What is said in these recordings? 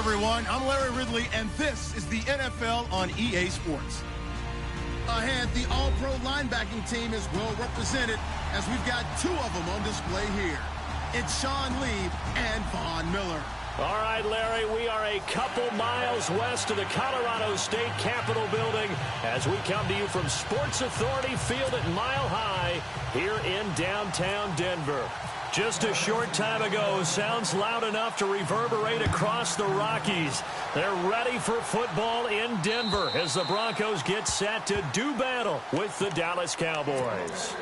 everyone. I'm Larry Ridley, and this is the NFL on EA Sports. Ahead, the All-Pro linebacking team is well represented as we've got two of them on display here. It's Sean Lee and Von Miller. All right, Larry, we are a couple miles west of the Colorado State Capitol building as we come to you from Sports Authority Field at Mile High here in downtown Denver. Just a short time ago, sounds loud enough to reverberate across the Rockies. They're ready for football in Denver as the Broncos get set to do battle with the Dallas Cowboys.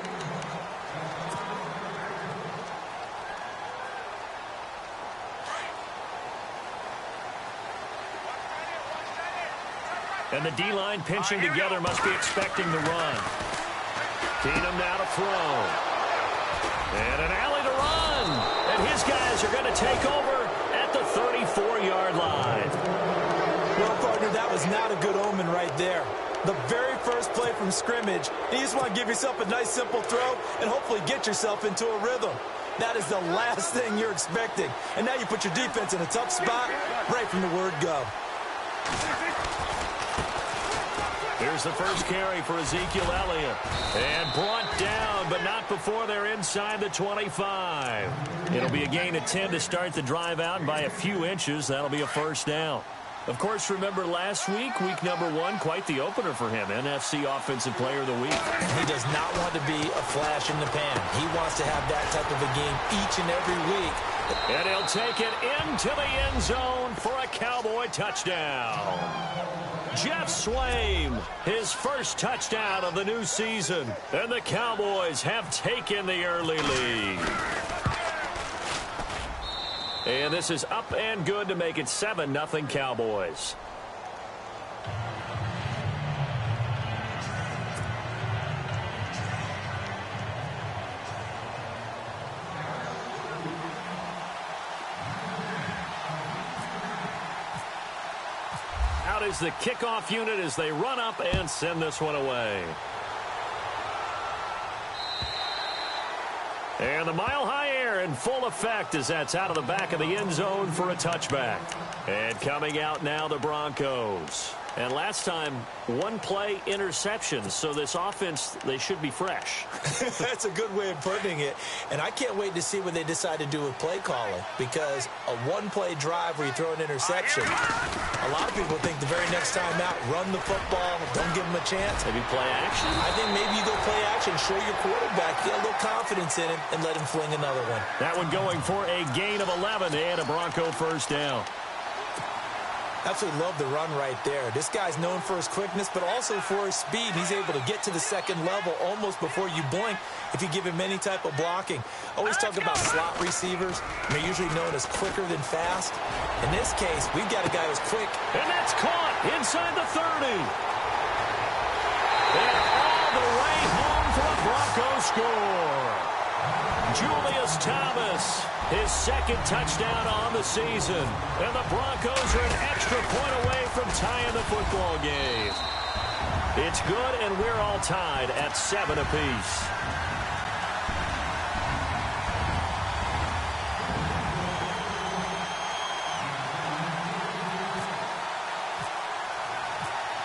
And the D-line pinching together must be expecting the run. Keenum now to throw. And an alley to run. And his guys are going to take over at the 34-yard line. Well, partner, that was not a good omen right there. The very first play from scrimmage, you just want to give yourself a nice, simple throw and hopefully get yourself into a rhythm. That is the last thing you're expecting. And now you put your defense in a tough spot right from the word go. Here's the first carry for Ezekiel Elliott. And brought down, but not before they're inside the 25. It'll be a gain of 10 to start the drive out, and by a few inches, that'll be a first down. Of course, remember last week, week number 1, quite the opener for him, NFC Offensive Player of the Week. He does not want to be a flash in the pan. He wants to have that type of a game each and every week. And he'll take it into the end zone for a Cowboy touchdown. Jeff Swaim, his first touchdown of the new season. And the Cowboys have taken the early lead. And this is up and good to make it 7-0 Cowboys. Out is the kickoff unit as they run up and send this one away. And the mile-high air in full effect as that's out of the back of the end zone for a touchback. And coming out now, the Broncos. And last time, one-play interceptions, so this offense, they should be fresh. That's a good way of putting it. And I can't wait to see what they decide to do with play calling, because a one-play drive where you throw an interception, a lot of people think the very next time out, run the football, don't give them a chance. Maybe play action? I think maybe you go play action, show your quarterback, get a little confidence in him, and let him fling another one. That one going for a gain of 11 and a Bronco first down. Absolutely love the run right there. This guy's known for his quickness, but also for his speed. He's able to get to the second level almost before you blink if you give him any type of blocking. Always talk about slot receivers. They're usually known as quicker than fast. In this case, we've got a guy who's quick. And that's caught inside the 30. And all the way home for a Bronco score. Julius Thomas, his second touchdown on the season. And the Broncos are an extra point away from tying the football game. It's good, and we're all tied at 7 apiece.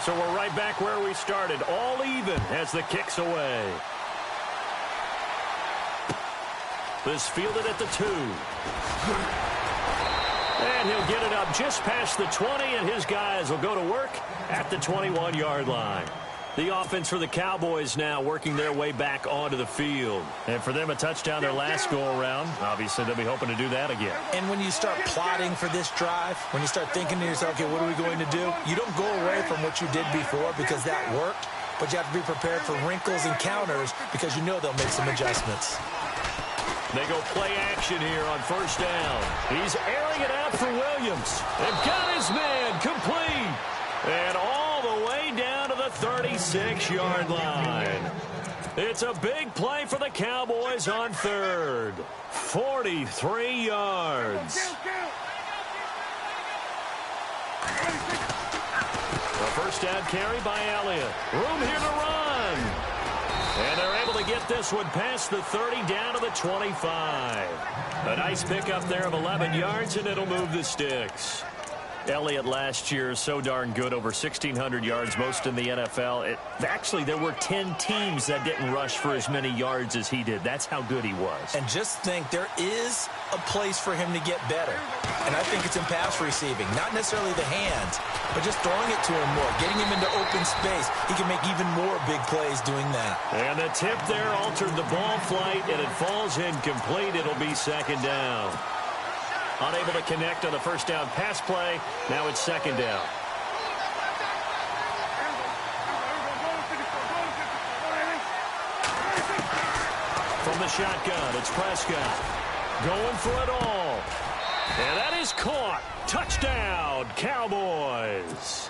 So we're right back where we started, all even as the kick's away. This fielded at the 2. And he'll get it up just past the 20, and his guys will go to work at the 21-yard line. The offense for the Cowboys now working their way back onto the field. And for them, a touchdown their last go-around. Obviously, they'll be hoping to do that again. And when you start plotting for this drive, when you start thinking to yourself, okay, what are we going to do? You don't go away from what you did before because that worked, but you have to be prepared for wrinkles and counters because you know they'll make some adjustments. They go play action here on first down. He's airing it out for Williams. They've got his man complete. And all the way down to the 36-yard line. It's a big play for the Cowboys on third. 43 yards. A first down carry by Elliott. Room here to run. And they're able to get this one past the 30 down to the 25. A nice pickup there of 11 yards, and it'll move the sticks. Elliott last year, so darn good, over 1,600 yards, most in the NFL. Actually, there were 10 teams that didn't rush for as many yards as he did. That's how good he was. And just think, there is a place for him to get better. And I think it's in pass receiving. Not necessarily the hands, but just throwing it to him more, getting him into open space. He can make even more big plays doing that. And the tip there altered the ball flight, and it falls incomplete. It'll be second down. Unable to connect on the first down pass play. Now it's second down. From the shotgun, it's Prescott. Going for it all. And that is caught. Touchdown, Cowboys.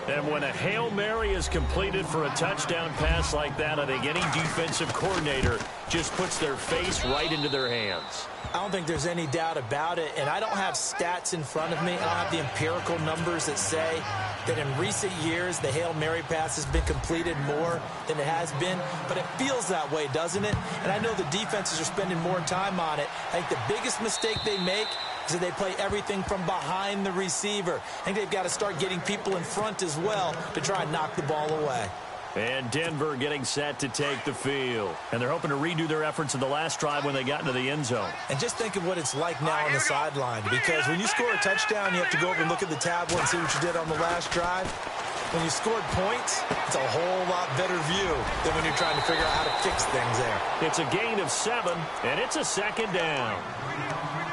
And when a Hail Mary is completed for a touchdown pass like that, I think any defensive coordinator just puts their face right into their hands. I don't think there's any doubt about it, and I don't have stats in front of me. I don't have the empirical numbers that say that in recent years the Hail Mary pass has been completed more than it has been, but it feels that way, doesn't it? And I know the defenses are spending more time on it. I think the biggest mistake they make is that they play everything from behind the receiver. I think they've got to start getting people in front as well to try and knock the ball away. And Denver getting set to take the field. And they're hoping to redo their efforts in the last drive when they got into the end zone. And just think of what it's like now on the sideline, because when you score a touchdown, you have to go over and look at the tablet and see what you did on the last drive. When you scored points, it's a whole lot better view than when you're trying to figure out how to fix things there. It's a gain of 7, and it's a second down.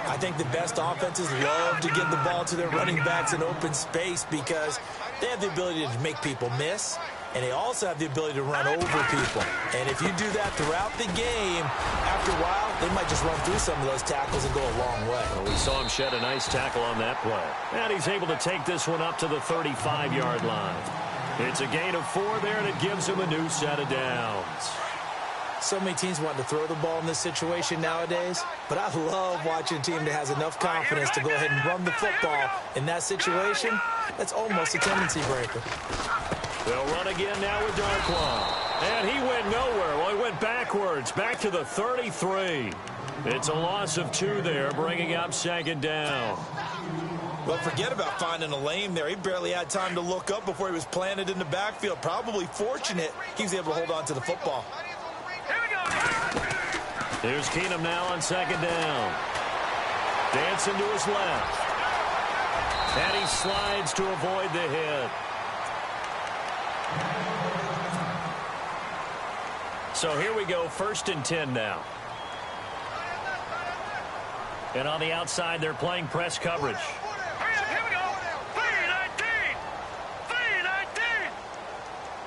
I think the best offenses love to give the ball to their running backs in open space because they have the ability to make people miss, and they also have the ability to run over people. And if you do that throughout the game, after a while, they might just run through some of those tackles and go a long way. Well, we saw him shed a nice tackle on that play. And he's able to take this one up to the 35-yard line. It's a gain of 4 there, and it gives him a new set of downs. So many teams want to throw the ball in this situation nowadays, but I love watching a team that has enough confidence to go ahead and run the football in that situation. That's almost a tendency breaker. They'll run again now with Darkwan. And he went nowhere. Well, he went backwards, back to the 33. It's a loss of 2 there, bringing up second down. Well, forget about finding a lane there. He barely had time to look up before he was planted in the backfield. Probably fortunate he was able to hold on to the football. Here's Keenum now on second down. Dancing to his left. And he slides to avoid the hit. So here we go, 1st and 10 now. And on the outside, they're playing press coverage. Here we go. 3-19. 3-19.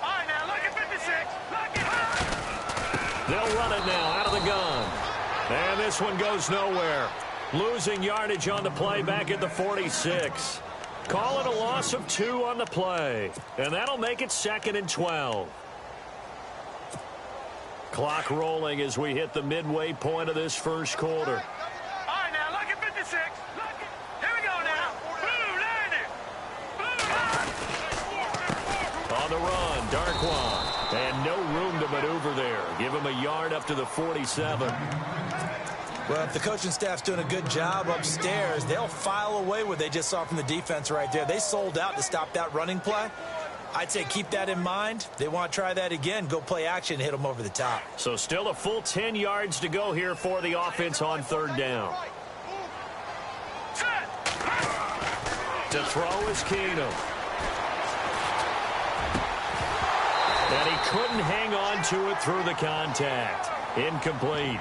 All right, now look at 56. Look at They'll run it now out of the gun. And this one goes nowhere. Losing yardage on the play back at the 46. Call it a loss of 2 on the play. And that'll make it 2nd and 12. Clock rolling as we hit the midway point of this first quarter. All right, now look at 56. Look at, here we go now. Blue 90. On the run, Darkwan. And no room to maneuver there. Give him a yard up to the 47. Well, if the coaching staff's doing a good job upstairs, they'll file away what they just saw from the defense right there. They sold out to stop that running play. I'd say keep that in mind. They want to try that again. Go play action, hit them over the top. So still a full 10 yards to go here for the offense on 3rd down. To throw is Keenum. And he couldn't hang on to it through the contact. Incomplete.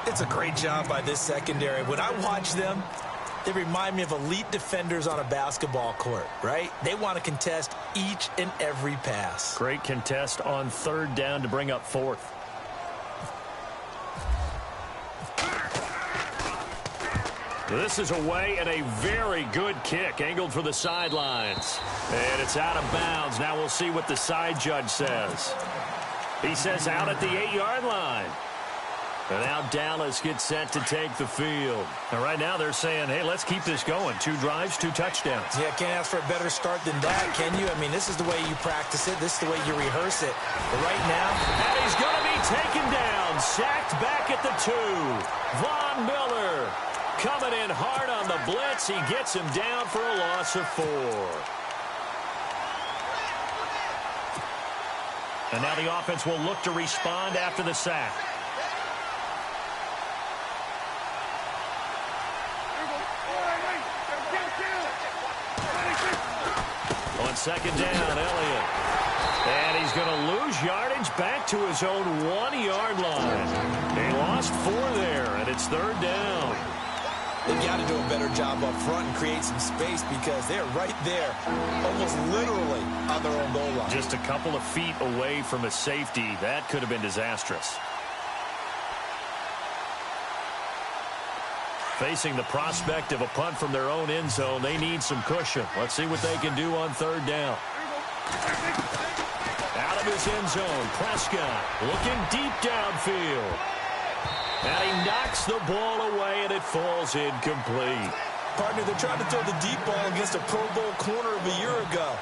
It's a great job by this secondary. When I watch them, they remind me of elite defenders on a basketball court, right? They want to contest each and every pass. Great contest on 3rd down to bring up 4th. This is away and a very good kick, angled for the sidelines. And it's out of bounds. Now we'll see what the side judge says. He says out at the 8-yard line. And now Dallas gets set to take the field. And right now they're saying, hey, let's keep this going. 2 drives, 2 touchdowns. Yeah, can't ask for a better start than that, can you? I mean, this is the way you practice it. This is the way you rehearse it. But right now... And he's going to be taken down. Sacked back at the 2. Von Miller. Coming in hard on the blitz. He gets him down for a loss of 4. And now the offense will look to respond after the sack. On second down, Elliott. And he's going to lose yardage back to his own 1-yard line. He lost 4 there, and it's third down. They've got to do a better job up front and create some space because they're right there, almost literally on their own goal line. Just a couple of feet away from a safety. That could have been disastrous. Facing the prospect of a punt from their own end zone, they need some cushion. Let's see what they can do on third down. Out of his end zone, Prescott looking deep downfield. And he knocks the ball away, and it falls incomplete. Partner, they're trying to throw the deep ball against a Pro Bowl corner of a year ago.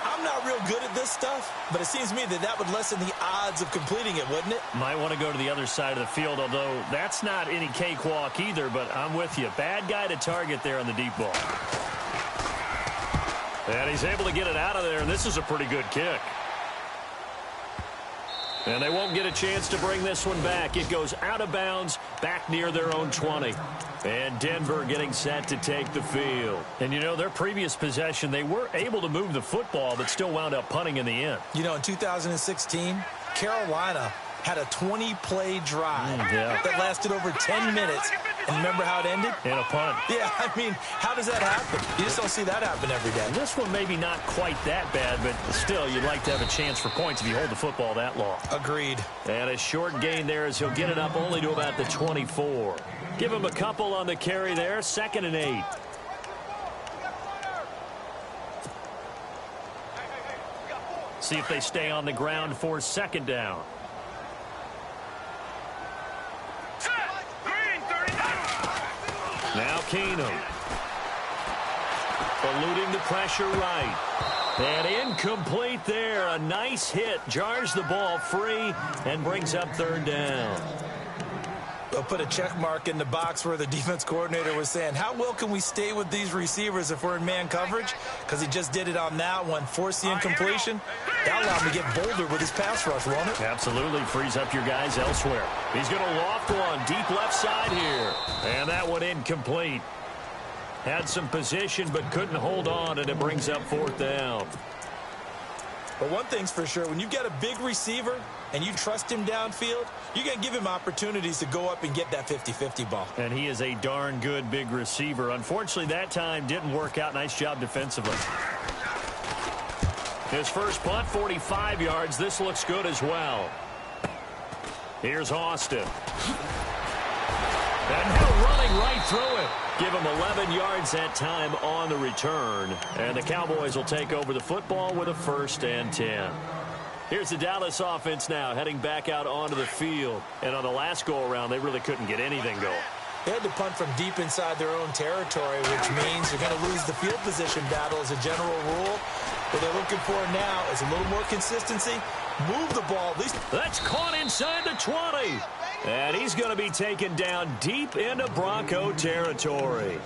I'm not real good at this stuff, but it seems to me that would lessen the odds of completing it, wouldn't it? Might want to go to the other side of the field, although that's not any cakewalk either, but I'm with you. Bad guy to target there on the deep ball. And he's able to get it out of there, and this is a pretty good kick. And they won't get a chance to bring this one back. It goes out of bounds, back near their own 20. And Denver getting set to take the field. And, you know, their previous possession, they were able to move the football, but still wound up punting in the end. You know, in 2016, Carolina had a 20-play drive that lasted over 10 minutes. And remember how it ended? In a punt. Yeah, I mean, how does that happen? You just don't see that happen every day. This one maybe not quite that bad, but still, you'd like to have a chance for points if you hold the football that long. Agreed. And a short gain there as he'll get it up only to about the 24. Give him a couple on the carry there, 2nd and 8. See if they stay on the ground for 2nd down. Now Keenum. Eluding the pressure right. And incomplete there. A nice hit. Jars the ball free and brings up 3rd down. They'll put a check mark in the box where the defense coordinator was saying, how well can we stay with these receivers if we're in man coverage? Because he just did it on that one. Force the incompletion. That'll allow him to get bolder with his pass rush, won't it? Absolutely. Frees up your guys elsewhere. He's going to loft one deep left side here. And that one incomplete. Had some position but couldn't hold on, and it brings up 4th down. But one thing's for sure, when you've got a big receiver and you trust him downfield, you're going to give him opportunities to go up and get that 50-50 ball. And he is a darn good big receiver. Unfortunately, that time didn't work out. Nice job defensively. His first punt, 45 yards. This looks good as well. Here's Austin. And now running right through it. Give him 11 yards that time on the return. And the Cowboys will take over the football with a 1st and 10. Here's the Dallas offense now heading back out onto the field. And on the last go-around, they really couldn't get anything going. They had to punt from deep inside their own territory, which means you're going to lose the field position battle as a general rule. What they're looking for now is a little more consistency. Move the ball at least. That's caught inside the 20. And he's going to be taken down deep into Bronco territory.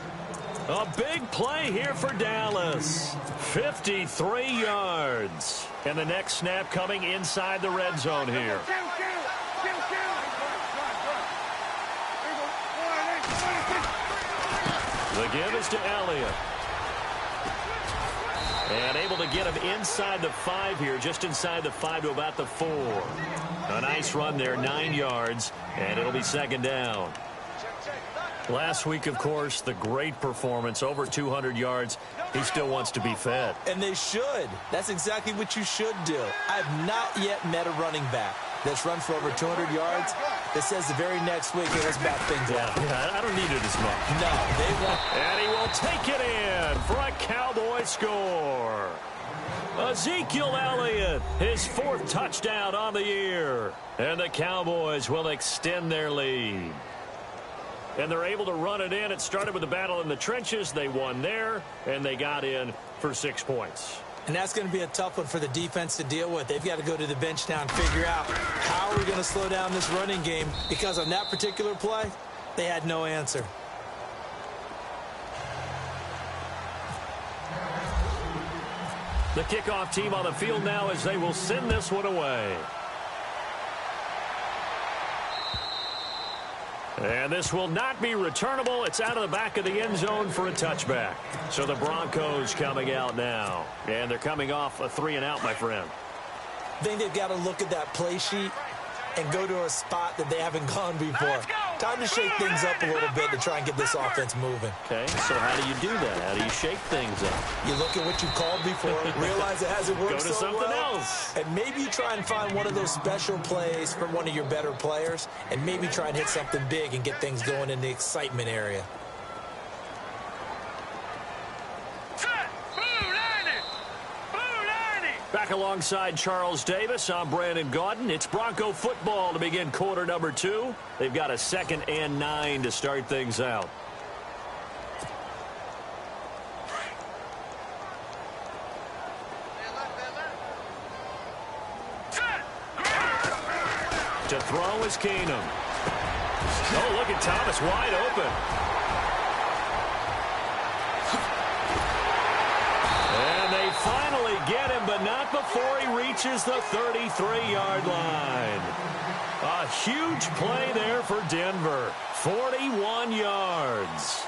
A big play here for Dallas. 53 yards. And the next snap coming inside the red zone here. The give is to Elliott. And able to get him inside the 5 here, just inside the 5 to about the 4. A nice run there, 9 yards, and it'll be 2nd down. Last week, of course, the great performance, over 200 yards. He still wants to be fed. And they should. That's exactly what you should do. I've not yet met a running back that's run for over 200 yards that says the very next week, hey, let's back things up. Yeah, I don't need it as much. No, they won't. And he will take it in for a Cowboy score. Ezekiel Elliott, his 4th touchdown on the year. And the Cowboys will extend their lead. And they're able to run it in. It started with a battle in the trenches. They won there, and they got in for 6 points. And that's going to be a tough one for the defense to deal with. They've got to go to the bench now and figure out how are we going to slow down this running game, because on that particular play, they had no answer. The kickoff team on the field now as they will send this one away. And this will not be returnable. It's out of the back of the end zone for a touchback. So the Broncos coming out now. And they're coming off a 3-and-out, my friend. I think they've got to look at that play sheet and go to a spot that they haven't gone before. Time to shake things up a little bit to try and get this offense moving. Okay, so how do you do that? How do you shake things up? You look at what you called before, realize it hasn't worked so well. Go to something else. And maybe you try and find one of those special plays from one of your better players, and maybe try and hit something big and get things going in the excitement area. Back alongside Charles Davis, I'm Brandon Gaudin. It's Bronco football to begin quarter number 2. They've got a 2nd and 9 to start things out. To throw is Keenum. Oh, look at Thomas wide open. And they finally get him, but not before he reaches the 33-yard line. A huge play there for Denver. 41 yards.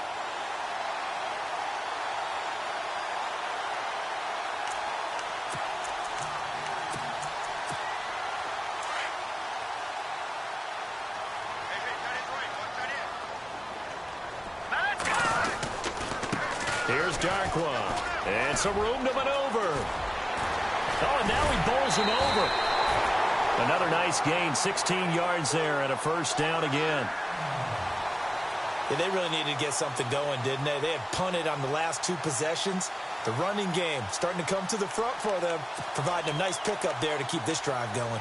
Here's Darkwa. And some room to maneuver. Oh, and now he bowls him over. Another nice gain, 16 yards there and a first down again. Yeah, they really needed to get something going, didn't they? They had punted on the last 2 possessions. The running game starting to come to the front for them, providing a nice pickup there to keep this drive going.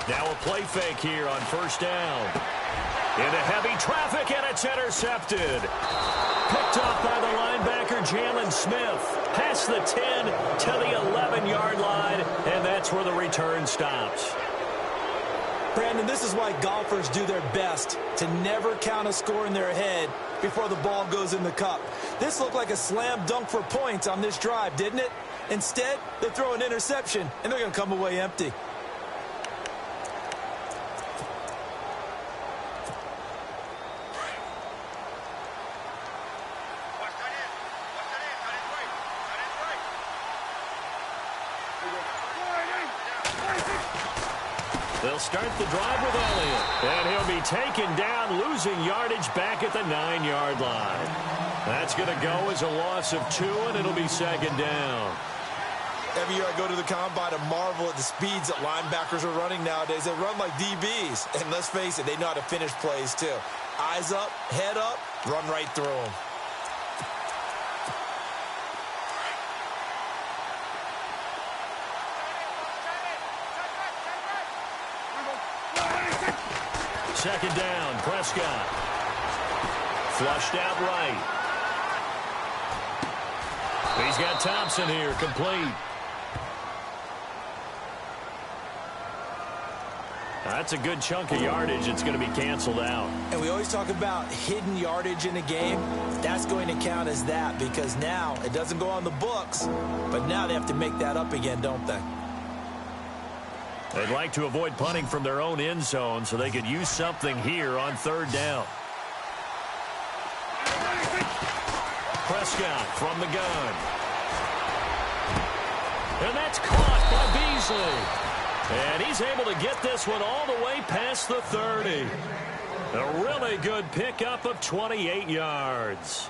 Now a play fake here on first down. Into heavy traffic, and it's intercepted. Picked off by the linebacker, Jalen Smith. Past the 10 to the 11-yard line, and that's where the return stops. Brandon, this is why golfers do their best to never count a score in their head before the ball goes in the cup. This looked like a slam dunk for points on this drive, didn't it? Instead, they throw an interception, and they're going to come away empty. They'll start the drive with Elliott. And he'll be taken down, losing yardage back at the 9-yard line. That's going to go as a loss of 2, and it'll be 2nd down. Every year I go to the combine and marvel at the speeds that linebackers are running nowadays. They run like DBs. And let's face it, they know how to finish plays too. Eyes up, head up, run right through them. Second down, Prescott. Flushed out right. He's got Thompson here, complete. That's a good chunk of yardage. It's going to be canceled out. And we always talk about hidden yardage in a game. That's going to count as that because now it doesn't go on the books, but now they have to make that up again, don't they? They'd like to avoid punting from their own end zone so they could use something here on 3rd down. Prescott from the gun. And that's caught by Beasley. And he's able to get this one all the way past the 30. A really good pickup of 28 yards.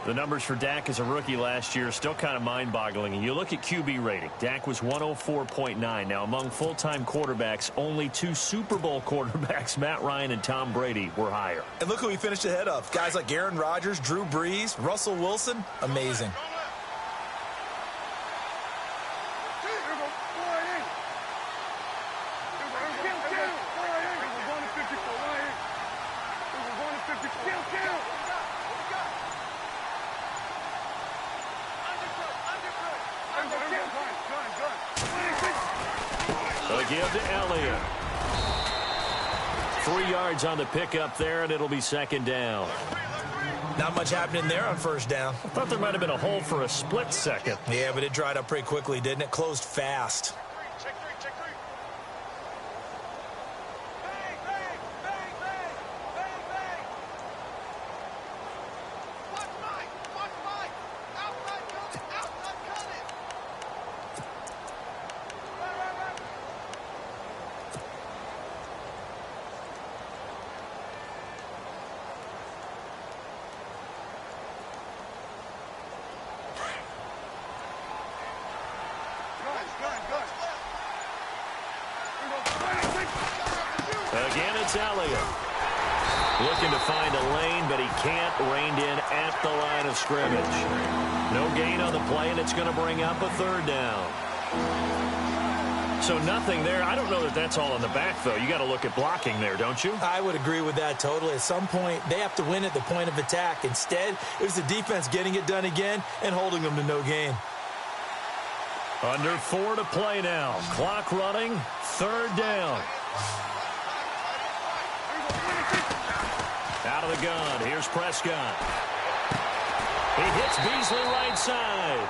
The numbers for Dak as a rookie last year are still kind of mind-boggling. And you look at QB rating. Dak was 104.9. Now, among full-time quarterbacks, only 2 Super Bowl quarterbacks, Matt Ryan and Tom Brady, were higher. And look who he finished ahead of. Guys like Aaron Rodgers, Drew Brees, Russell Wilson. Amazing. give to Elliott. 3 yards on the pickup there, and it'll be second down. Not much happening there on first down. I thought there might have been a hole for a split second. Yeah, but it dried up pretty quickly, didn't it? Closed fast. Again, it's Elliott. Looking to find a lane, but he can't. Reined in at the line of scrimmage. No gain on the play, and it's going to bring up a third down. So nothing there. I don't know that that's all in the back, though. You got to look at blocking there, don't you? I would agree with that totally. At some point, they have to win at the point of attack. Instead, it was the defense getting it done again and holding them to no gain. Under 4 to play now. Clock running. Third down. Out of the gun. Here's Prescott. He hits Beasley right side.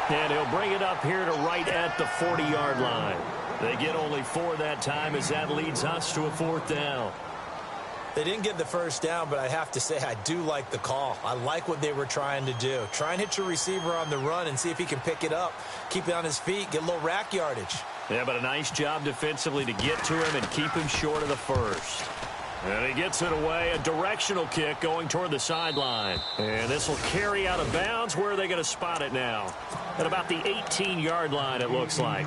And he'll bring it up here to right at the 40-yard line. They get only 4 that time as that leads us to a fourth down. They didn't get the first down, but I have to say I do like the call. I like what they were trying to do. Try and hit your receiver on the run and see if he can pick it up. Keep it on his feet. Get a little rack yardage. Yeah, but a nice job defensively to get to him and keep him short of the first. And he gets it away. A directional kick going toward the sideline. And this will carry out of bounds. Where are they going to spot it now? At about the 18-yard line, it looks like.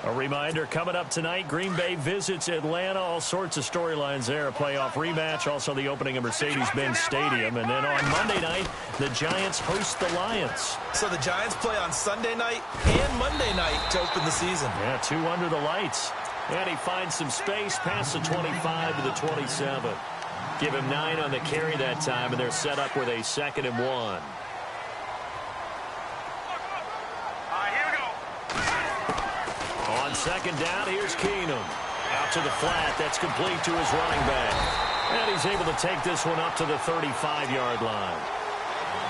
A reminder, coming up tonight, Green Bay visits Atlanta. All sorts of storylines there. A playoff rematch, also the opening of Mercedes-Benz Stadium. And then on Monday night, the Giants host the Lions. So the Giants play on Sunday night and Monday night to open the season. Yeah, 2 under the lights. And he finds some space past the 25 to the 27. Give him 9 on the carry that time, and they're set up with a 2nd and 1. On second down, here's Keenum. Out to the flat. That's complete to his running back. And he's able to take this one up to the 35-yard line.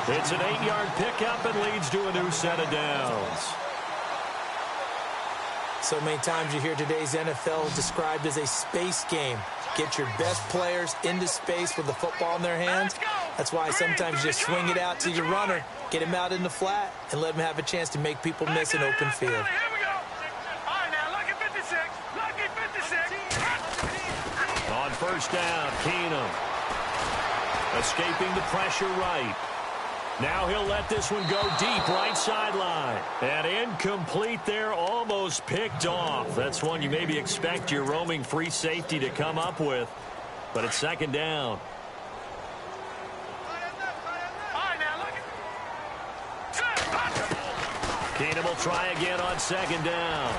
It's an 8-yard pickup and leads to a new set of downs. So many times you hear today's NFL described as a space game. Get your best players into space with the football in their hands. That's why sometimes you just swing it out to your runner, get him out in the flat, and let him have a chance to make people miss an open field. On first down, Keenum. Escaping the pressure right. Now he'll let this one go deep right sideline. And incomplete there, almost picked off. That's one you maybe expect your roaming free safety to come up with. But it's second down. Keenum will try again on second down.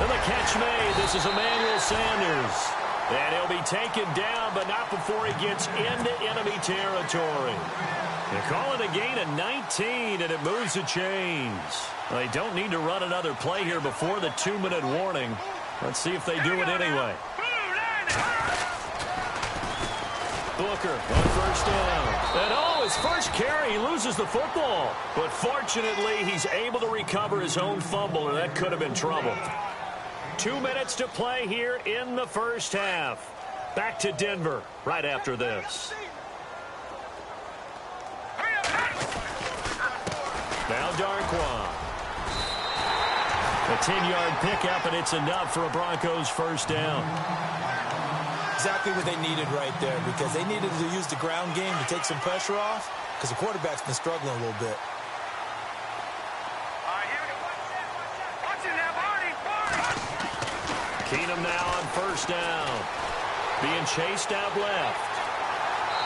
And the catch made. This is Emmanuel Sanders. And he'll be taken down, but not before he gets into enemy territory. They call it a gain of 19, and it moves the chains. They don't need to run another play here before the 2-minute warning. Let's see if they do it anyway. Booker on first down. And his first carry, he loses the football. But fortunately, he's able to recover his own fumble, and that could have been trouble. 2 minutes to play here in the first half. Back to Denver right after this. Now Darkwa. A 10-yard pickup, and it's enough for a Broncos first down. Exactly what they needed right there, because they needed to use the ground game to take some pressure off, because the quarterback's been struggling a little bit. Keenum now on first down. Being chased out left.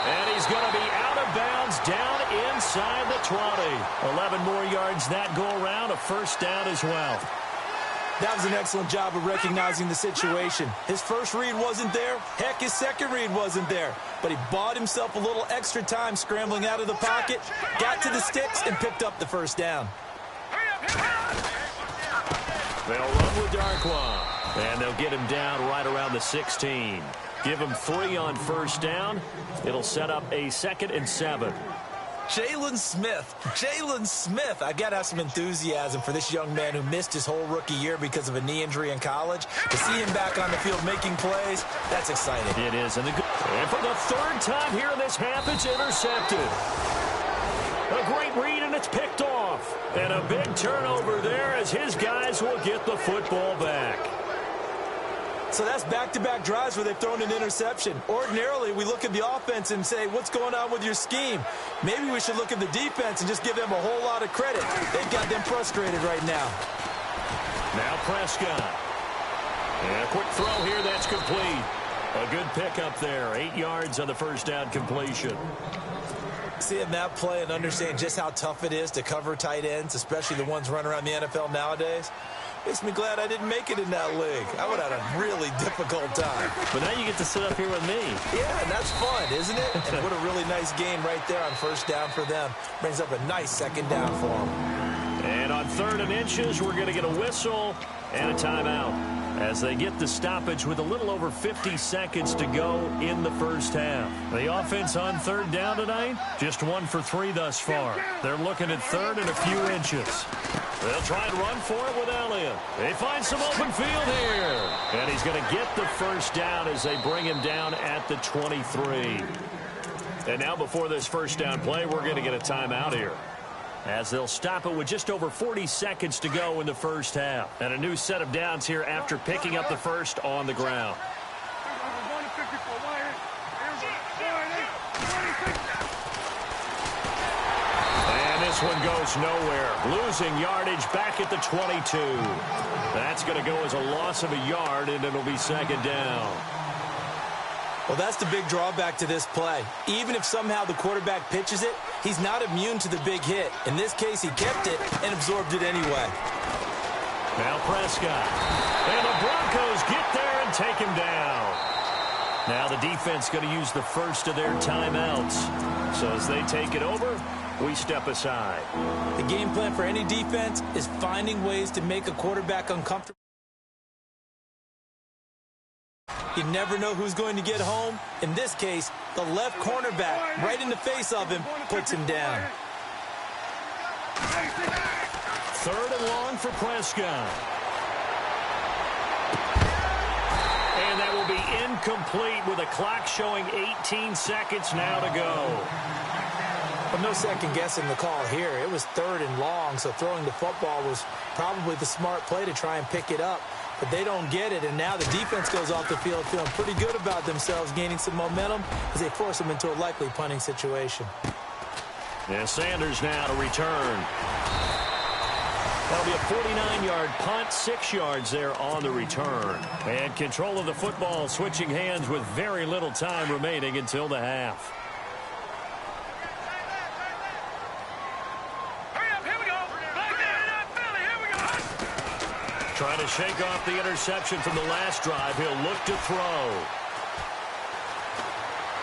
And he's going to be out of bounds down inside the 20. 11 more yards that go around, a first down as well. That was an excellent job of recognizing the situation. His first read wasn't there. Heck, his second read wasn't there. But he bought himself a little extra time scrambling out of the pocket, got to the sticks, and picked up the first down. They'll run with Darkwa, and they'll get him down right around the 16. Give him 3 on first down. It'll set up a 2nd and 7. Jalen Smith. I got to have some enthusiasm for this young man who missed his whole rookie year because of a knee injury in college. To see him back on the field making plays, that's exciting. It is. And for the 3rd time here in this half, it's intercepted. A great read, and it's picked off. And a big turnover there as his guys will get the football back. So that's back-to-back drives where they've thrown an interception. Ordinarily, we look at the offense and say, what's going on with your scheme? Maybe we should look at the defense and just give them a whole lot of credit. They've got them frustrated right now. Now Prescott. And a quick throw here, that's complete. A good pickup there. 8 yards on the first down completion. Seeing that play and understand just how tough it is to cover tight ends, especially the ones running around the NFL nowadays, makes me glad I didn't make it in that league. I would have had a really difficult time. But now you get to sit up here with me. Yeah, and that's fun, isn't it? And what a really nice game right there on first down for them. Brings up a nice 2nd down for them. And on 3rd and inches, we're going to get a whistle and a timeout as they get the stoppage with a little over 50 seconds to go in the first half. The offense on 3rd down tonight, just 1 for 3 thus far. They're looking at 3rd and a few inches. They'll try and run for it with Elliott. They find some open field here. And he's going to get the first down as they bring him down at the 23. And now before this first down play, we're going to get a timeout here, as they'll stop it with just over 40 seconds to go in the first half. And a new set of downs here after picking up the first on the ground. This one goes nowhere. Losing yardage back at the 22. That's going to go as a loss of a yard, and it'll be 2nd down. Well, that's the big drawback to this play. Even if somehow the quarterback pitches it, he's not immune to the big hit. In this case, he kept it and absorbed it anyway. Now Prescott. And the Broncos get there and take him down. Now the defense going to use the first of their timeouts. So as they take it over, we step aside. The game plan for any defense is finding ways to make a quarterback uncomfortable. You never know who's going to get home. In this case, the left cornerback right in the face of him puts him down. 3rd and long for Prescott. And that will be incomplete with a clock showing 18 seconds now to go. Well, no second guessing the call here. It was 3rd and long, so throwing the football was probably the smart play to try and pick it up. But they don't get it, and now the defense goes off the field feeling pretty good about themselves, gaining some momentum as they force them into a likely punting situation. And Sanders now to return. That'll be a 49-yard punt, 6 yards there on the return. And control of the football switching hands with very little time remaining until the half. Trying to shake off the interception from the last drive. He'll look to throw.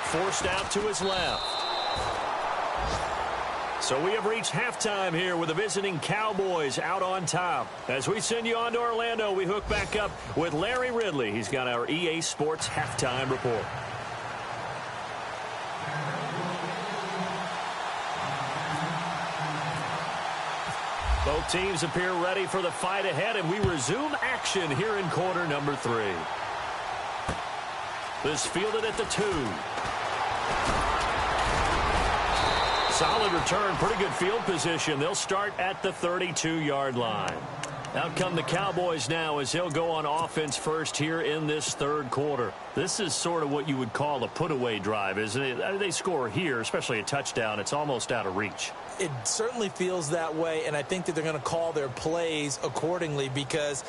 Forced out to his left. So we have reached halftime here with the visiting Cowboys out on top. As we send you on to Orlando, we hook back up with Larry Ridley. He's got our EA Sports halftime report. Both teams appear ready for the fight ahead, and we resume action here in quarter number 3. This fielded at the 2. Solid return, pretty good field position. They'll start at the 32-yard line. Out come the Cowboys now as he'll go on offense first here in this 3rd quarter. This is sort of what you would call a put-away drive, isn't it? They score here, especially a touchdown. It's almost out of reach. It certainly feels that way, and I think that they're going to call their plays accordingly, because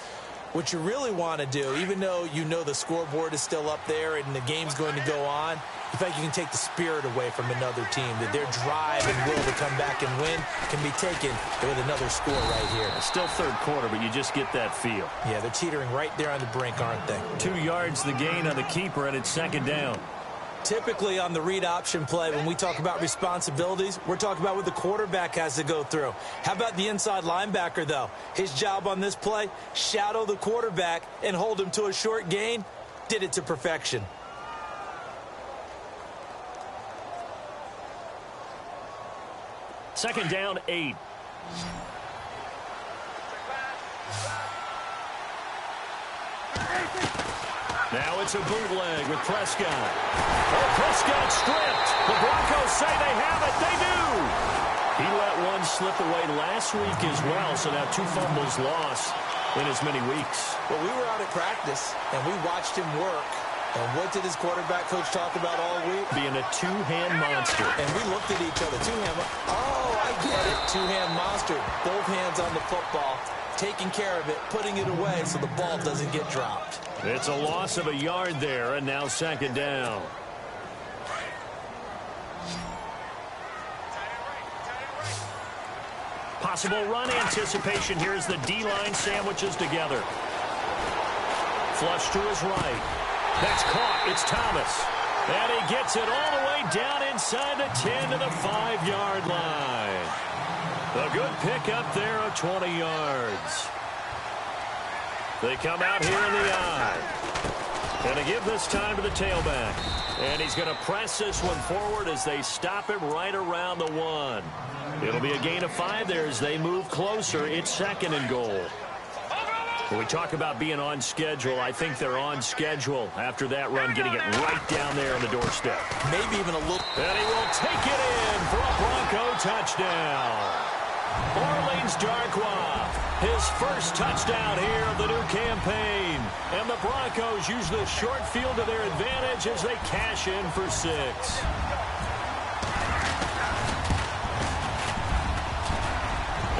what you really want to do, even though you know the scoreboard is still up there and the game's going to go on, you think you can take the spirit away from another team, that their drive and will to come back and win can be taken with another score right here. It's still 3rd quarter, but you just get that feel. Yeah, they're teetering right there on the brink, aren't they? 2 yards the gain on the keeper, and it's 2nd down. Typically on the read option play, when we talk about responsibilities, we're talking about what the quarterback has to go through. How about the inside linebacker, though? His job on this play, shadow the quarterback and hold him to a short gain. Did it to perfection. Second down, 8. Now it's a bootleg with Prescott. Oh, Prescott stripped. The Broncos say they have it. They do. He let one slip away last week as well, so now 2 fumbles lost in as many weeks. Well, we were out at practice, and we watched him work. And what did his quarterback coach talk about all week? Being a two-hand monster. And we looked at each other. Two-hand. Oh, I get it. Two-hand monster. Both hands on the football, taking care of it, putting it away so the ball doesn't get dropped. It's a loss of a yard there, and now second down. Possible run anticipation. Here's the D-line sandwiches together. Flush to his right. That's caught. It's Thomas. And he gets it all the way down inside the 10 to the 5-yard line. A good pickup there of 20 yards. They come out here in the eye. And they give this time to the tailback. And he's going to press this one forward as they stop him right around the 1. It'll be a gain of 5 there as they move closer. It's second and goal. When we talk about being on schedule, I think they're on schedule after that run, getting it right down there on the doorstep. Maybe even a little. And he will take it in for a Bronco touchdown. Orleans Darkwa, his first touchdown here of the new campaign. And the Broncos use the short field to their advantage as they cash in for 6.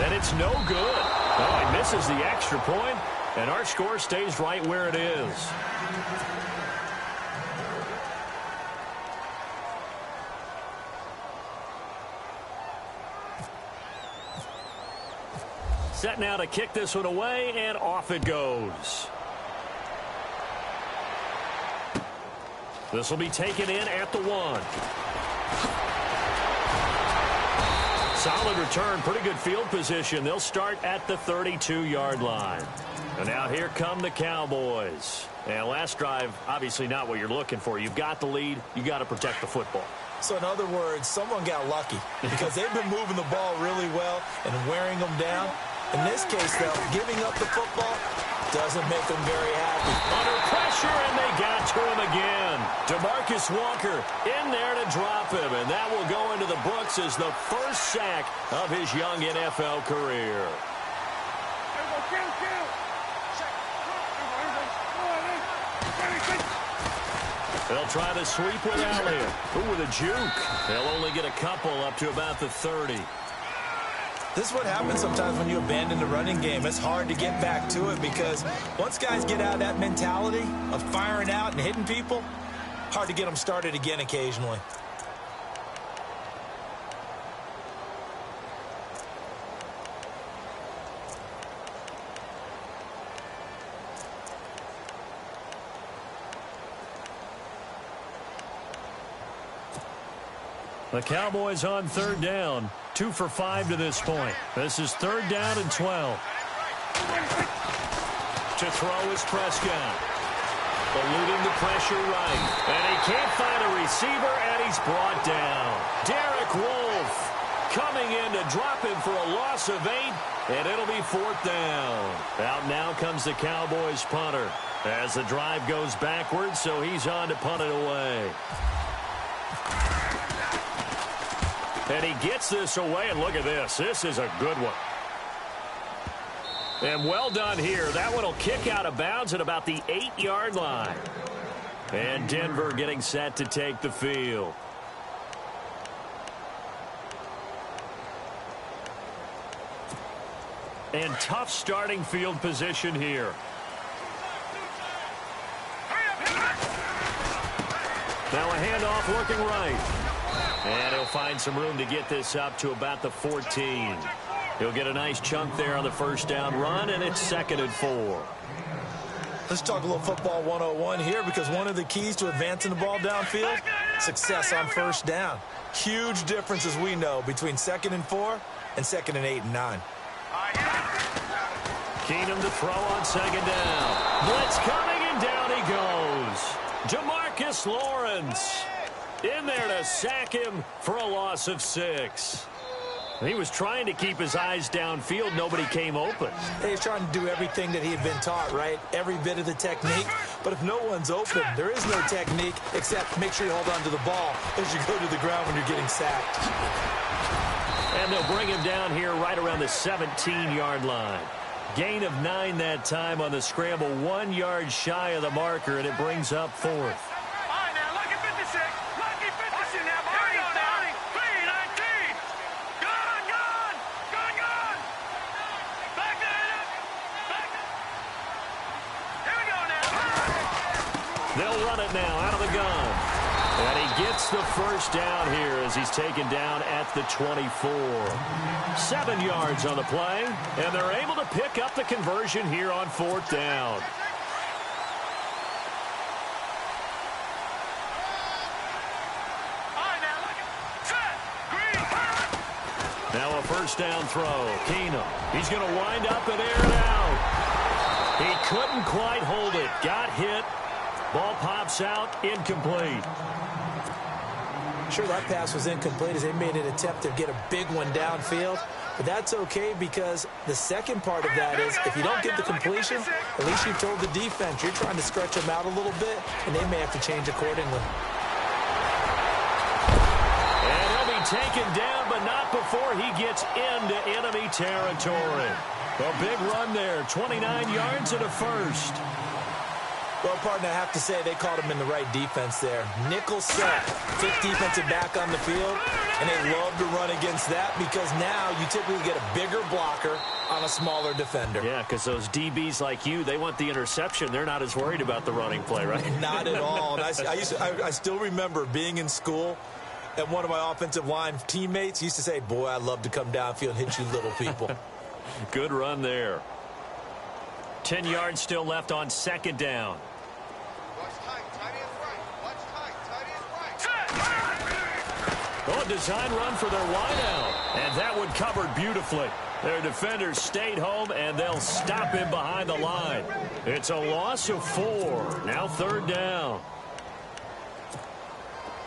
And it's no good. Oh, he misses the extra point, and our score stays right where it is. Set now to kick this one away, and off it goes. This will be taken in at the 1. Solid return, pretty good field position. They'll start at the 32-yard line. And now here come the Cowboys. And last drive, obviously not what you're looking for. You've got the lead. You got to protect the football. So in other words, someone got lucky because they've been moving the ball really well and wearing them down. In this case, though, giving up the football doesn't make them very happy. Under pressure, and they got to him again. DeMarcus Walker in there to drop him, and that will go into the books as the first sack of his young NFL career. They'll try to sweep without him. Ooh, with a juke. They'll only get a couple up to about the 30. This is what happens sometimes when you abandon the running game. It's hard to get back to it because once guys get out of that mentality of firing out and hitting people, hard to get them started again occasionally. The Cowboys on third down. 2 for 5 to this point. This is third down and 12. To throw is Prescott. Eluding the pressure right. And he can't find a receiver, and he's brought down. Derek Wolfe coming in to drop him for a loss of 8, and it'll be 4th down. Out now comes the Cowboys punter as the drive goes backwards, so he's on to punt it away. And he gets this away, and look at this. This is a good one. And well done here. That one will kick out of bounds at about the 8-yard line. And Denver getting set to take the field. And tough starting field position here. Now a handoff looking right. And he'll find some room to get this up to about the 14. He'll get a nice chunk there on the first down run, and it's 2nd and 4. Let's talk a little football 101 here, because one of the keys to advancing the ball downfield, success on first down. Huge difference, as we know, between 2nd and 4 and 2nd and 8 and 9. Keenum to throw on 2nd down. Blitz coming, and down he goes. Jamarcus Lawrence in there to sack him for a loss of 6. He was trying to keep his eyes downfield. Nobody came open. He's trying to do everything that he had been taught, right? Every bit of the technique. But if no one's open, there is no technique except make sure you hold on to the ball as you go to the ground when you're getting sacked. And they'll bring him down here right around the 17-yard line. Gain of 9 that time on the scramble. 1 yard shy of the marker, and it brings up 4th. All right, now, lucky 56. Lucky 56 now. Here we go now. 3-19. Gone. Back there. Here we go now. They'll run it now out of the gun. And he gets the first down here as he's taken down at the 24. 7 yards on the play, and they're able to pick up the conversion here on 4th down. Now a first down throw. Keenum. He's going to wind up and air it out. He couldn't quite hold it. Got hit. Ball pops out. Incomplete. Sure, that pass was incomplete as they made an attempt to get a big one downfield. But that's okay, because the second part of that is if you don't get the completion, at least you've told the defense you're trying to stretch them out a little bit, and they may have to change accordingly. And he'll be taken down, but not before he gets into enemy territory. A big run there, 29 yards and a first. Well, partner, I have to say they caught him in the right defense there. Nickel set, 5th defensive back on the field, and they love to run against that because now you typically get a bigger blocker on a smaller defender. Yeah, because those DBs like you, they want the interception. They're not as worried about the running play, right? Not at all. And I still remember being in school, and one of my offensive line teammates used to say, boy, I'd love to come downfield and hit you little people. Good run there. 10 yards still left on 2nd down. Oh, design run for their wideout. And that one covered beautifully. Their defenders stayed home, and they'll stop him behind the line. It's a loss of 4. Now 3rd down.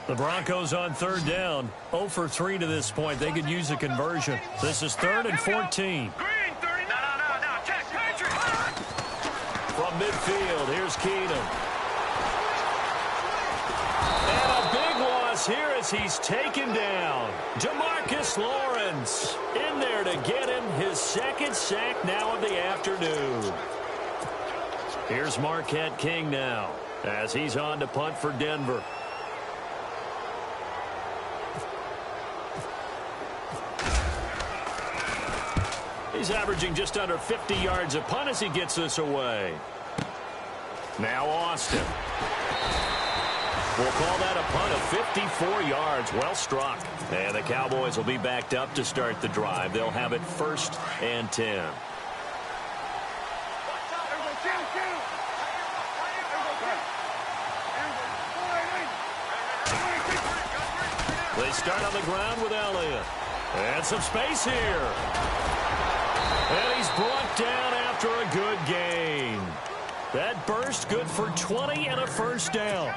The Broncos on 3rd down. 0 for 3 to this point. They could use a conversion. This is 3rd and 14. Green 30. No. Check. From midfield, here's Keenum. And a big loss here as he's taken down. Jamarcus Lawrence in there to get him his 2nd sack now of the afternoon. Here's Marquette King now as he's on to punt for Denver. He's averaging just under 50 yards a punt as he gets this away. Now Austin. We'll call that a punt of 54 yards. Well struck. And the Cowboys will be backed up to start the drive. They'll have it 1st and 10. They start on the ground with Elliott. And some space here. And he's brought down after a good gain. That burst good for 20 and a first down.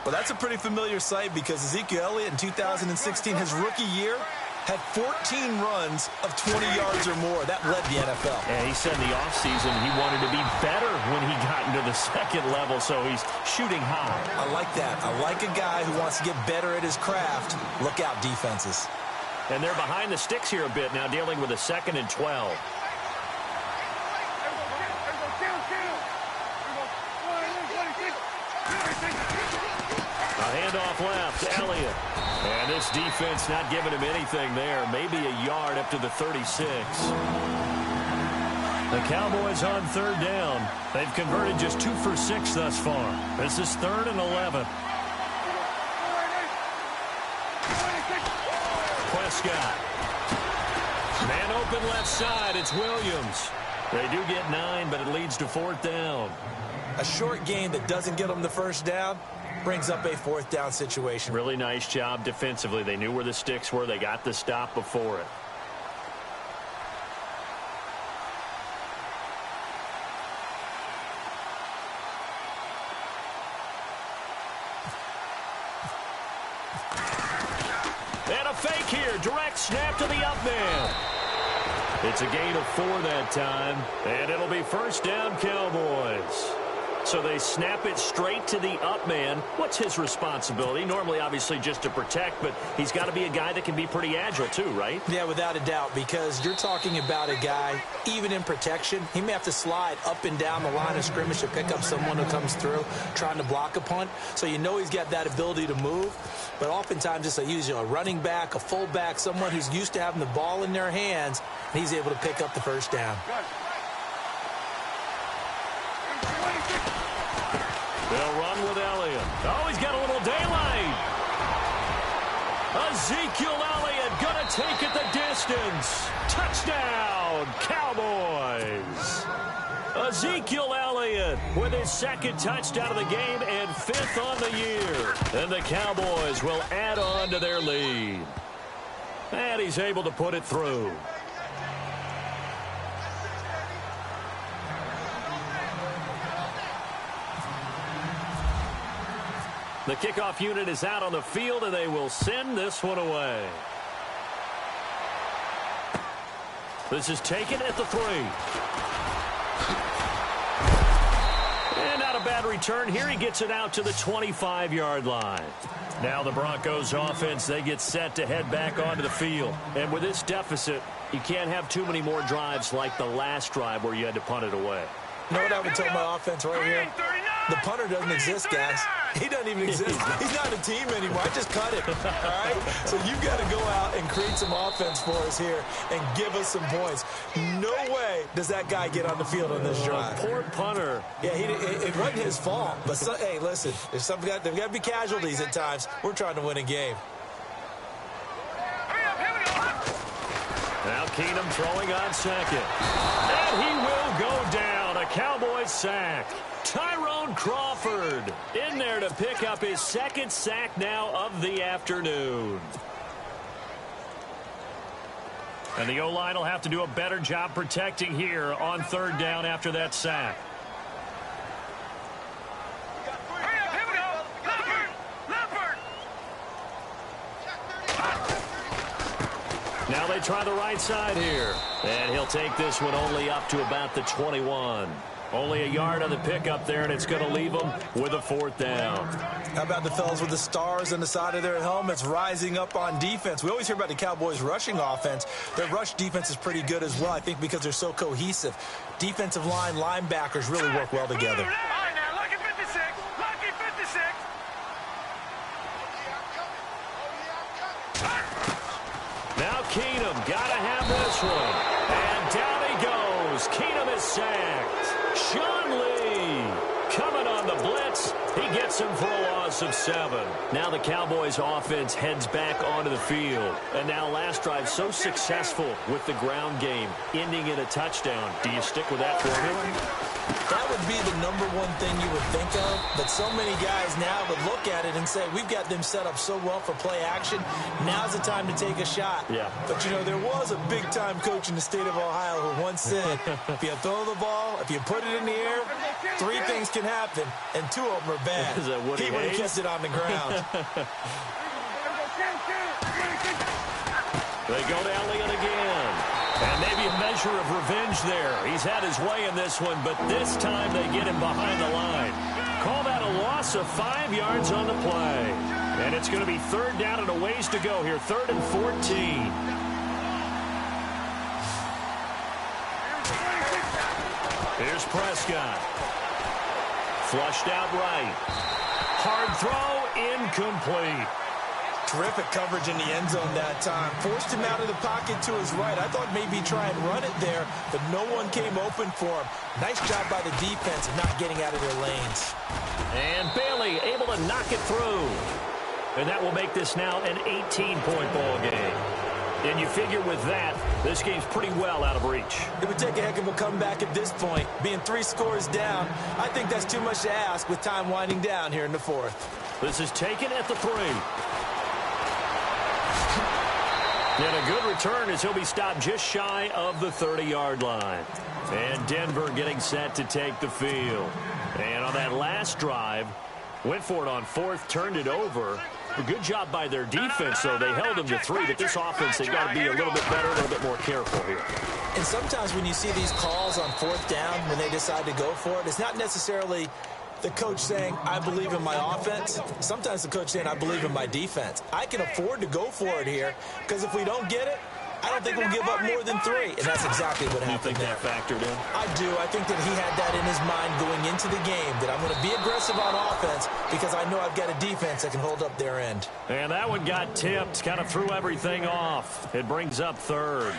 Well, that's a pretty familiar sight because Ezekiel Elliott in 2016, his rookie year, had 14 runs of 20 yards or more. That led the NFL. Yeah, he said in the offseason he wanted to be better when he got into the 2nd level, so he's shooting high. I like that. I like a guy who wants to get better at his craft. Look out, defenses. And they're behind the sticks here a bit now, dealing with a 2nd and 12. A handoff left, Elliott. And this defense not giving him anything there. Maybe a yard up to the 36. The Cowboys on 3rd down. They've converted just 2 for 6 thus far. This is 3rd and 11. Prescott. Man open left side. It's Williams. They do get 9, but it leads to 4th down. A short gain that doesn't get them the first down brings up a 4th down situation. Really nice job defensively. They knew where the sticks were. They got the stop before it. And a fake here. Direct snap to the up man. It's a gain of 4 that time. And it'll be 1st down, Cowboys. So they snap it straight to the up man. What's his responsibility? Normally, obviously, just to protect, but he's got to be a guy that can be pretty agile too, right? Yeah, without a doubt, because you're talking about a guy, even in protection, he may have to slide up and down the line of scrimmage to pick up someone who comes through trying to block a punt. So you know he's got that ability to move. But oftentimes it's usually a running back, a fullback, someone who's used to having the ball in their hands, and he's able to pick up the 1st down. They'll run with Elliott. Oh, he's got a little daylight. Ezekiel Elliott going to take it the distance. Touchdown, Cowboys. Ezekiel Elliott with his 2nd touchdown of the game and 5th on the year. And the Cowboys will add on to their lead. And he's able to put it through. The kickoff unit is out on the field, and they will send this one away. This is taken at the 3. And not a bad return here. He gets it out to the 25-yard line. Now the Broncos offense, they get set to head back onto the field. And with this deficit, you can't have too many more drives like the last drive where you had to punt it away. You know what I would tell my offense right here? The punter doesn't exist, guys. He doesn't even exist. He's not a team anymore. I just cut it, all right? So you've got to go out and create some offense for us here and give us some points. No way does that guy get on the field on this drive. Poor punter. Yeah, it wasn't his fault. But, hey, listen, there's got to be casualties at times. We're trying to win a game. Now Keenum throwing on 2nd. And he will go down. A Cowboys sack. Tyrone Crawford in there to pick up his 2nd sack now of the afternoon. And the O-line will have to do a better job protecting here on 3rd down after that sack. Now they try the right side here. And he'll take this one only up to about the 21. Only a yard on the pickup there, and it's going to leave them with a 4th down. How about the fellas with the stars on the side of their helmets rising up on defense? We always hear about the Cowboys' rushing offense. Their rush defense is pretty good as well, I think, because they're so cohesive. Defensive line, linebackers really work well together. All right, now, lucky 56. Lucky 56. Now Keenum got to have this one. And down he goes. Keenum is sacked. Sean Lee coming on the blitz. He gets him for a loss of 7. Now the Cowboys offense heads back onto the field. And now last drive so successful with the ground game, ending in a touchdown. Do you stick with that formula? That would be the #1 thing you would think of, but so many guys now would look at it and say, we've got them set up so well for play action, now's the time to take a shot. Yeah. But, you know, there was a big-time coach in the state of Ohio who once said, if you throw the ball, if you put it in the air, 3 things can happen, and 2 of them are bad. Is that Woody he would have Hayes? kept it on the ground. They go to Elliott again. And maybe a measure of revenge there. He's had his way in this one, but this time they get him behind the line. Call that a loss of 5 yards on the play. And it's going to be 3rd down and a ways to go here. 3rd and 14. Here's Prescott. Flushed out right. Hard throw, incomplete. Terrific coverage in the end zone that time. Forced him out of the pocket to his right. I thought maybe try and run it there, but no one came open for him. Nice job by the defense of not getting out of their lanes. And Bailey able to knock it through. And that will make this now an 18-point ball game. And you figure with that, this game's pretty well out of reach. It would take a heck of a comeback at this point. Being 3 scores down, I think that's too much to ask with time winding down here in the 4th. This is taken at the 3. And a good return as he'll be stopped just shy of the 30-yard line. And Denver getting set to take the field. And on that last drive, went for it on 4th, turned it over. A good job by their defense, though. They held them to 3, but this offense, they've got to be a little bit better, a little bit more careful here. And sometimes when you see these calls on 4th down, when they decide to go for it, it's not necessarily the coach saying, I believe in my offense. Sometimes the coach saying, I believe in my defense. I can afford to go for it here, because if we don't get it, I don't think we'll give up more than 3. And that's exactly what happened there. You think that factored in? I do. I think that he had that in his mind going into the game, that I'm going to be aggressive on offense because I know I've got a defense that can hold up their end. And that one got tipped, kind of threw everything off. It brings up 3rd.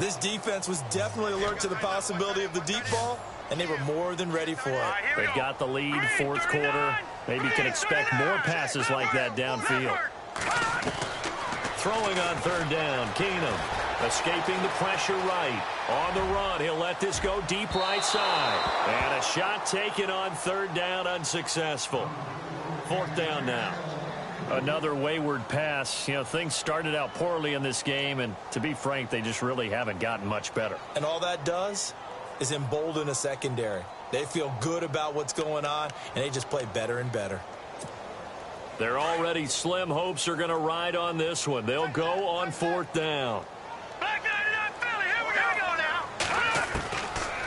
This defense was definitely alert to the possibility of the deep ball, and they were more than ready for it. They've got the lead, 4th quarter. Maybe can expect more passes like that downfield. Throwing on 3rd down, Keenum escaping the pressure right. On the run, he'll let this go deep right side. And a shot taken on 3rd down, unsuccessful. 4th down now. Another wayward pass. You know, things started out poorly in this game, and to be frank, they just really haven't gotten much better. And all that does is embolden a secondary. They feel good about what's going on, and they just play better and better. Their already slim hopes are going to ride on this one. They'll go on 4th down.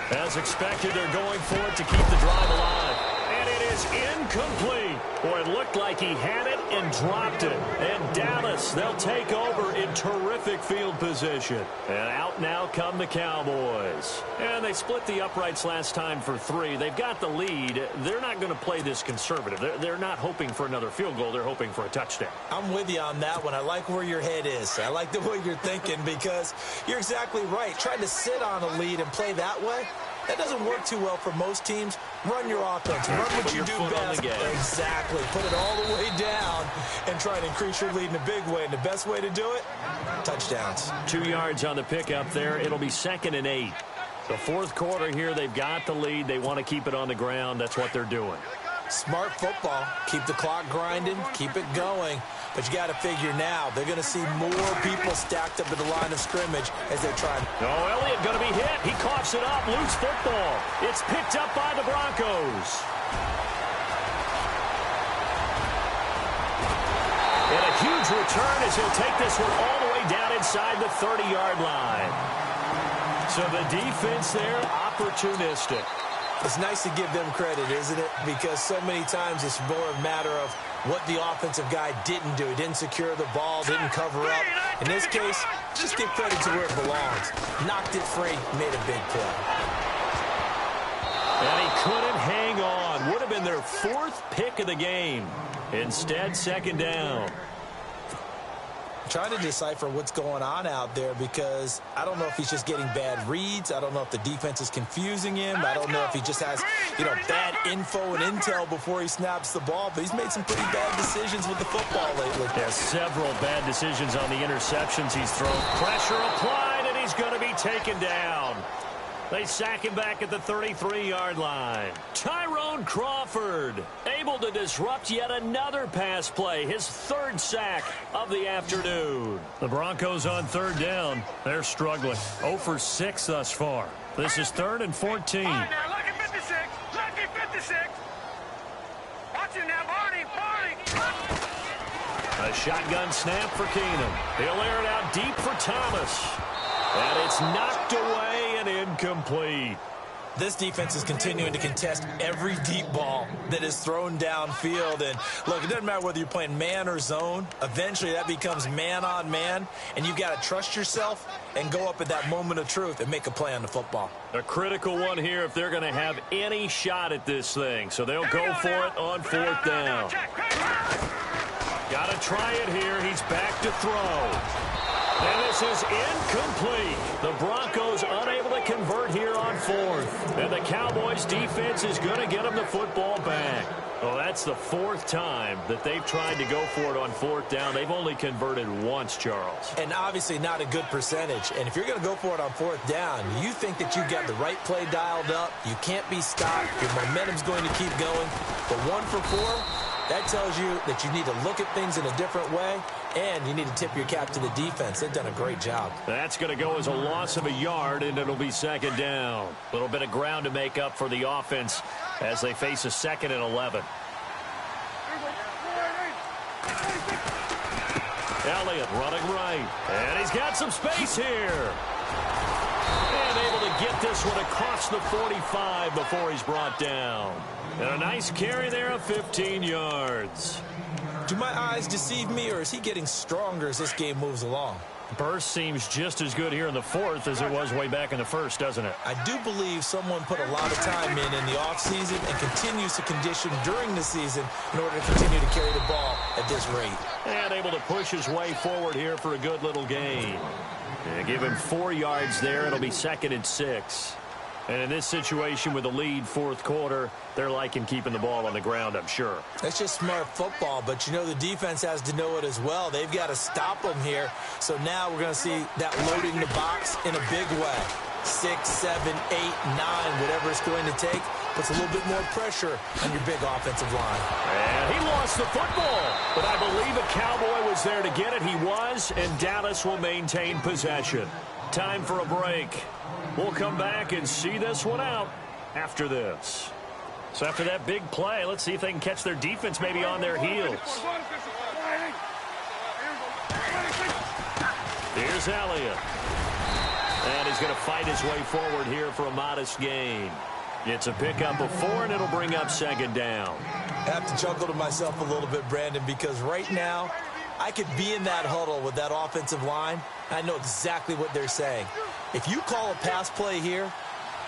As expected, they're going for it to keep the drive alive. And it is incomplete. Boy, it looked like he had it and dropped it. And Dallas, they'll take over in terrific field position. And out now come the Cowboys. And they split the uprights last time for 3. They've got the lead. They're not going to play this conservative. They're not hoping for another field goal. They're hoping for a touchdown. I'm with you on that one. I like where your head is. I like the way you're thinking because you're exactly right. Trying to sit on a lead and play that way, that doesn't work too well for most teams. Run your offense. Run what you do best. Exactly. Put it all the way down and try and increase your lead in a big way. And the best way to do it, touchdowns. 2 yards on the pickup there. It'll be 2nd and 8. The 4th quarter here, they've got the lead. They want to keep it on the ground. That's what they're doing. Smart football. Keep the clock grinding. Keep it going. But you got to figure now, they're going to see more people stacked up at the line of scrimmage as they try. Oh, Elliott going to be hit. He coughs it up. Loose football. It's picked up by the Broncos. And a huge return as he'll take this one all the way down inside the 30-yard line. So the defense there, opportunistic. It's nice to give them credit, isn't it? Because so many times it's more a matter of what the offensive guy didn't do. He didn't secure the ball, didn't cover up. In this case, just give credit to where it belongs. Knocked it free, made a big play. And he couldn't hang on. Would have been their 4th pick of the game. Instead, 2nd down. Trying to decipher what's going on out there because I don't know if he's just getting bad reads. I don't know if the defense is confusing him. I don't know if he just has, bad info and intel before he snaps the ball. But he's made some pretty bad decisions with the football lately. Yeah, several bad decisions on the interceptions he's thrown. Pressure applied, and he's going to be taken down. They sack him back at the 33-yard line. Tyrone Crawford able to disrupt yet another pass play. His 3rd sack of the afternoon. The Broncos on 3rd down. They're struggling. 0 for 6 thus far. This is 3rd and 14. All right, now, lucky 56. Lucky 56. Watch it now, Barney. A shotgun snap for Keenum. He'll air it out deep for Thomas. And it's knocked away and incomplete. This defense is continuing to contest every deep ball that is thrown downfield. And, look, it doesn't matter whether you're playing man or zone. Eventually, that becomes man on man. And you've got to trust yourself and go up at that moment of truth and make a play on the football. A critical one here if they're going to have any shot at this thing. So they'll go for it on 4th down. Got to try it here. He's back to throw. And this is incomplete. The Broncos unable to convert here on fourth. And the Cowboys defense is going to get them the football back. Well, that's the fourth time that they've tried to go for it on fourth down. They've only converted once, Charles. And obviously not a good percentage. And if you're going to go for it on fourth down, you think that you've got the right play dialed up. You can't be stopped. Your momentum's going to keep going. But 1 for 4, that tells you that you need to look at things in a different way, and you need to tip your cap to the defense. They've done a great job. That's going to go as a loss of a yard, and it'll be second down. A little bit of ground to make up for the offense as they face a 2nd and 11. Elliott running right, and he's got some space here. And able to get this one across the 45 before he's brought down. And a nice carry there of 15 yards. Do my eyes deceive me, or is he getting stronger as this game moves along? Burst seems just as good here in the fourth as it was way back in the first, doesn't it? I do believe someone put a lot of time in the offseason and continues to condition during the season in order to continue to carry the ball at this rate. And able to push his way forward here for a good little gain. And give him 4 yards there. It'll be 2nd and 6. And in this situation with the lead fourth quarter, they're liking keeping the ball on the ground, I'm sure. That's just smart football, but you know the defense has to know it as well. They've got to stop them here. So now we're going to see that loading the box in a big way. 6, 7, 8, 9, whatever it's going to take, puts a little bit more pressure on your big offensive line. And he lost the football, but I believe a Cowboy was there to get it. He was, and Dallas will maintain possession. Time for a break. We'll come back and see this one out after this. So after that big play, let's see if they can catch their defense maybe on their heels. Here's Elliott. And he's going to fight his way forward here for a modest gain. It's a pickup of 4, and it'll bring up 2nd down. I have to chuckle to myself a little bit, Brandon, because right now I could be in that huddle with that offensive line. I know exactly what they're saying. If you call a pass play here,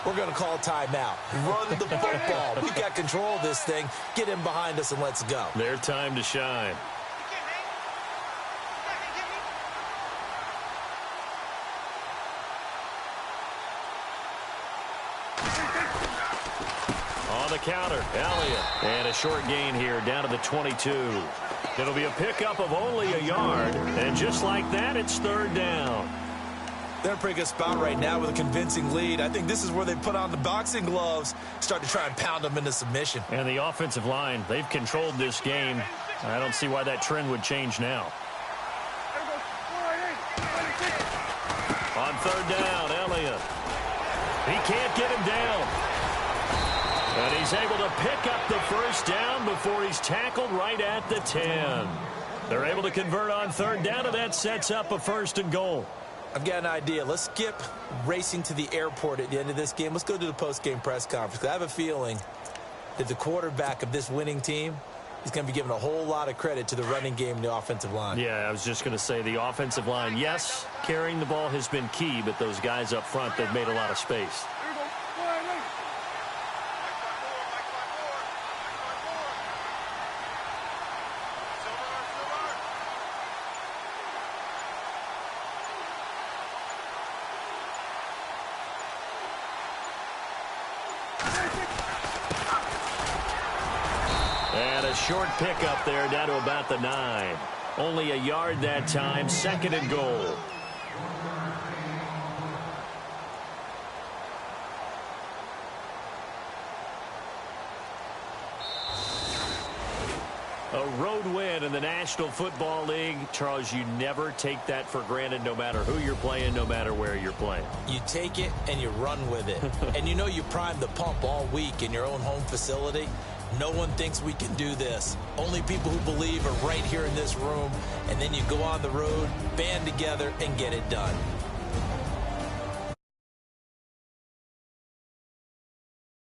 we're going to call timeout. Run the football. We've got control of this thing. Get in behind us and let's go. Their time to shine. On the counter, Elliott. And a short gain here down to the 22. It'll be a pickup of only a yard. And just like that, it's 3rd down. They're in a pretty good spot right now with a convincing lead. I think this is where they put on the boxing gloves, start to try and pound them into submission. And the offensive line, they've controlled this game. I don't see why that trend would change now. On 3rd down, Elliott. He can't get him down. And he's able to pick up the 1st down before he's tackled right at the 10. They're able to convert on 3rd down, and that sets up a 1st and goal. I've got an idea. Let's skip racing to the airport at the end of this game. Let's go to the post-game press conference. I have a feeling that the quarterback of this winning team is going to be given a whole lot of credit to the running game and the offensive line. Yeah, I was just going to say the offensive line, yes, carrying the ball has been key, but those guys up front, they've made a lot of space. And a short pickup there down to about the 9. Only a yard that time, 2nd and goal. A road win in the National Football League. Charles, you never take that for granted no matter who you're playing, no matter where you're playing. You take it and you run with it. And you know you primed the pump all week in your own home facility. No one thinks we can do this. Only people who believe are right here in this room. And then you go on the road, band together, and get it done.